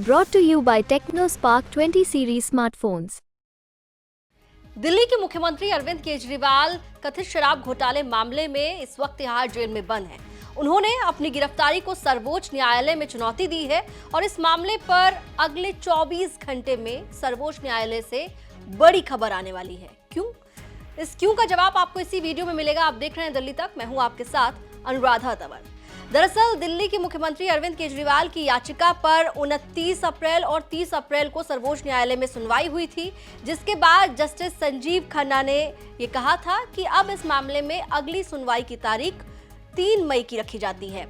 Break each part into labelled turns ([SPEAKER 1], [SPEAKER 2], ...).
[SPEAKER 1] Brought to you by TechnoSpark 20 series smartphones.
[SPEAKER 2] Delhi के मुख्यमंत्री अरविंद केजरीवाल कथित शराब घोटाले मामले में इस वक्त तिहाड़ जेल में बंद हैं। उन्होंने अपनी गिरफ्तारी को सर्वोच्च न्यायालय में चुनौती दी है और इस मामले पर अगले 24 घंटे में सर्वोच्च न्यायालय से बड़ी खबर आने वाली है। क्यों का जवाब आपको इसी वीडियो में मिलेगा। आप देख रहे हैं दिल्ली तक, मैं हूं आपके साथ अनुराधा तंवर। दरअसल दिल्ली के मुख्यमंत्री अरविंद केजरीवाल की याचिका पर 29 अप्रैल और 30 अप्रैल को सर्वोच्च न्यायालय में सुनवाई हुई थी, जिसके बाद जस्टिस संजीव खन्ना ने ये कहा था कि अब इस मामले में अगली सुनवाई की तारीख 3 मई की रखी जाती है।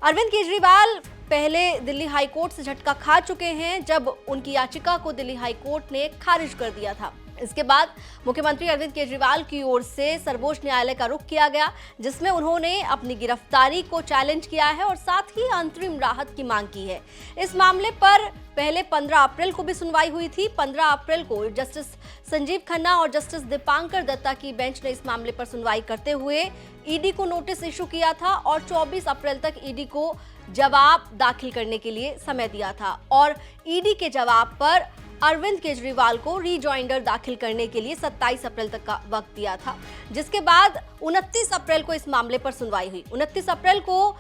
[SPEAKER 2] अरविंद केजरीवाल पहले दिल्ली हाईकोर्ट से झटका खा चुके हैं, जब उनकी याचिका को दिल्ली हाईकोर्ट ने खारिज कर दिया था। इसके बाद मुख्यमंत्री अरविंद केजरीवाल की ओर से सर्वोच्च न्यायालय का रुख किया गया, जिसमें उन्होंने अपनी गिरफ्तारी को चैलेंज किया है और साथ ही अंतरिम राहत की मांग की है। इस मामले पर पहले 15 अप्रैल को भी सुनवाई हुई थी। 15 अप्रैल को जस्टिस संजीव खन्ना और जस्टिस दीपांकर दत्ता की बेंच ने इस मामले पर सुनवाई करते हुए ईडी को नोटिस इशू किया था और 24 अप्रैल तक ईडी को जवाब दाखिल करने के लिए समय दिया था और ईडी के जवाब पर अरविंद केजरीवाल को रीजॉइंडर दाखिल करने के लिए 27 अप्रैल तक का वक्त दिया था, जिसके बाद 29 अप्रैल को इस मामले पर सुनवाई हुई। 29 अप्रैल को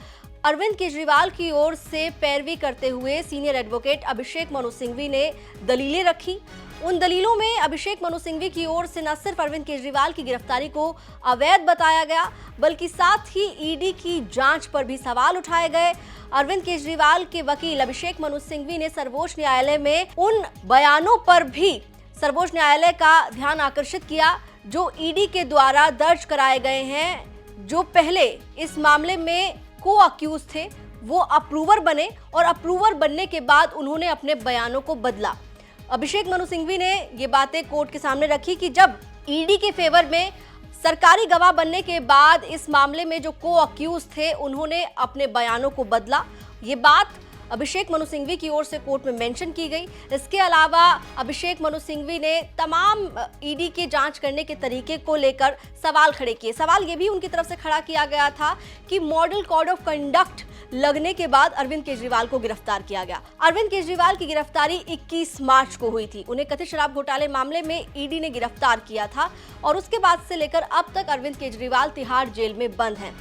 [SPEAKER 2] अरविंद केजरीवाल की ओर से पैरवी करते हुए सीनियर एडवोकेट अभिषेक मनु सिंघवी ने दलीलें रखी। उन दलीलों में अभिषेक मनु सिंघवी की ओर से न सिर्फ अरविंद केजरीवाल की गिरफ्तारी को अवैध बताया गया, बल्कि साथ ही ईडी की जांच पर भी सवाल उठाए गए। अरविंद केजरीवाल के वकील अभिषेक मनु सिंघवी ने सर्वोच्च न्यायालय में उन बयानों पर भी सर्वोच्च न्यायालय का ध्यान आकर्षित किया जो ईडी के द्वारा दर्ज कराए गए हैं। जो पहले इस मामले में को अक्यूज थे, वो अप्रूवर बने और अप्रूवर बनने के बाद उन्होंने अपने बयानों को बदला। अभिषेक मनु सिंघवी ने ये बातें कोर्ट के सामने रखी कि जब ईडी के फेवर में सरकारी गवाह बनने के बाद इस मामले में जो को अक्यूज थे, उन्होंने अपने बयानों को बदला। ये बात अभिषेक मनु सिंघवी की ओर से कोर्ट में मेंशन की गई। इसके अलावा अभिषेक मनु सिंघवी ने तमाम ईडी के जांच करने के तरीके को लेकर सवाल खड़े किए। सवाल ये भी उनकी तरफ से खड़ा किया गया था कि मॉडल कोड ऑफ कंडक्ट लगने के बाद अरविंद केजरीवाल को गिरफ्तार किया गया। अरविंद केजरीवाल की गिरफ्तारी 21 मार्च को हुई थी। उन्हें कथित शराब घोटाले मामले में ईडी ने गिरफ्तार किया था और उसके बाद से लेकर अब तक अरविंद केजरीवाल तिहाड़ जेल में बंद हैं।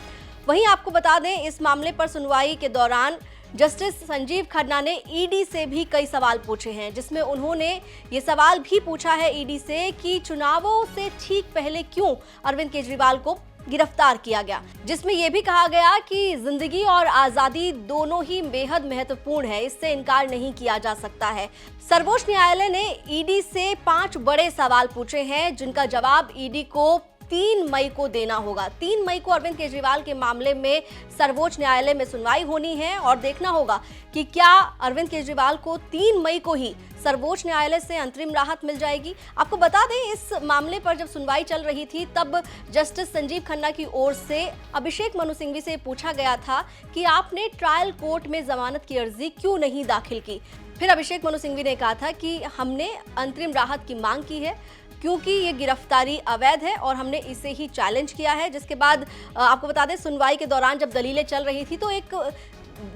[SPEAKER 2] वहीं आपको बता दें, इस मामले पर सुनवाई के दौरान जस्टिस संजीव खन्ना ने ईडी से भी कई सवाल पूछे हैं, जिसमें उन्होंने ये सवाल भी पूछा है ईडी से कि चुनावों से ठीक पहले क्यों अरविंद केजरीवाल को गिरफ्तार किया गया, जिसमें यह भी कहा गया कि जिंदगी और आजादी दोनों ही बेहद महत्वपूर्ण है, इससे इनकार नहीं किया जा सकता है। सर्वोच्च न्यायालय ने ईडी से 5 बड़े सवाल पूछे हैं, जिनका जवाब ईडी को 3 मई को देना होगा। 3 मई को अरविंद केजरीवाल के मामले में सर्वोच्च न्यायालय में सुनवाई होनी है और देखना होगा कि क्या अरविंद केजरीवाल को 3 मई को ही सर्वोच्च न्यायालय से अंतरिम राहत मिल जाएगी। आपको बता दें, इस मामले पर जब सुनवाई चल रही थी तब जस्टिस संजीव खन्ना की ओर से अभिषेक मनु सिंघवी से पूछा गया था कि आपने ट्रायल कोर्ट में जमानत की अर्जी क्यों नहीं दाखिल की। फिर अभिषेक मनु सिंघवी ने कहा था कि हमने अंतरिम राहत की मांग की है क्योंकि ये गिरफ्तारी अवैध है और हमने इसे ही चैलेंज किया है। जिसके बाद आपको बता दें, सुनवाई के दौरान जब दलीलें चल रही थी तो एक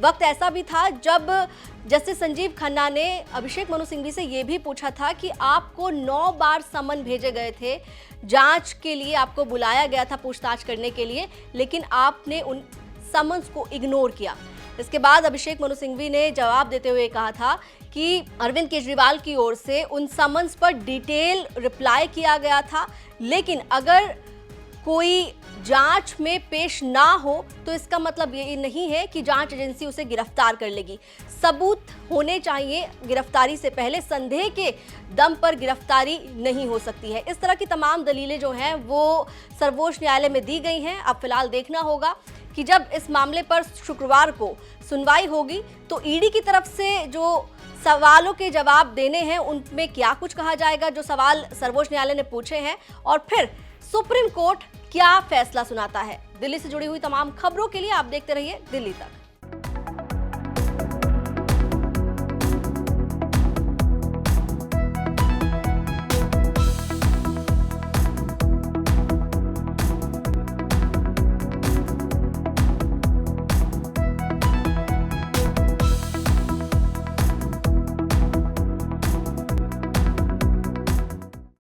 [SPEAKER 2] वक्त ऐसा भी था जब जस्टिस संजीव खन्ना ने अभिषेक मनु सिंघवी से ये भी पूछा था कि आपको 9 बार समन भेजे गए थे, जांच के लिए आपको बुलाया गया था पूछताछ करने के लिए, लेकिन आपने उन समन्स को इग्नोर किया। इसके बाद अभिषेक मनु सिंघवी ने जवाब देते हुए कहा था कि अरविंद केजरीवाल की ओर से उन समन्स पर डिटेल रिप्लाई किया गया था, लेकिन अगर कोई जांच में पेश ना हो तो इसका मतलब ये नहीं है कि जांच एजेंसी उसे गिरफ्तार कर लेगी। सबूत होने चाहिए गिरफ्तारी से पहले, संदेह के दम पर गिरफ्तारी नहीं हो सकती है। इस तरह की तमाम दलीलें जो हैं वो सर्वोच्च न्यायालय में दी गई हैं। अब फिलहाल देखना होगा कि जब इस मामले पर शुक्रवार को सुनवाई होगी तो ईडी की तरफ से जो सवालों के जवाब देने हैं उनमें क्या कुछ कहा जाएगा, जो सवाल सर्वोच्च न्यायालय ने पूछे हैं, और फिर सुप्रीम कोर्ट क्या फैसला सुनाता है। दिल्ली से जुड़ी हुई तमाम खबरों के लिए आप देखते रहिए दिल्ली तक।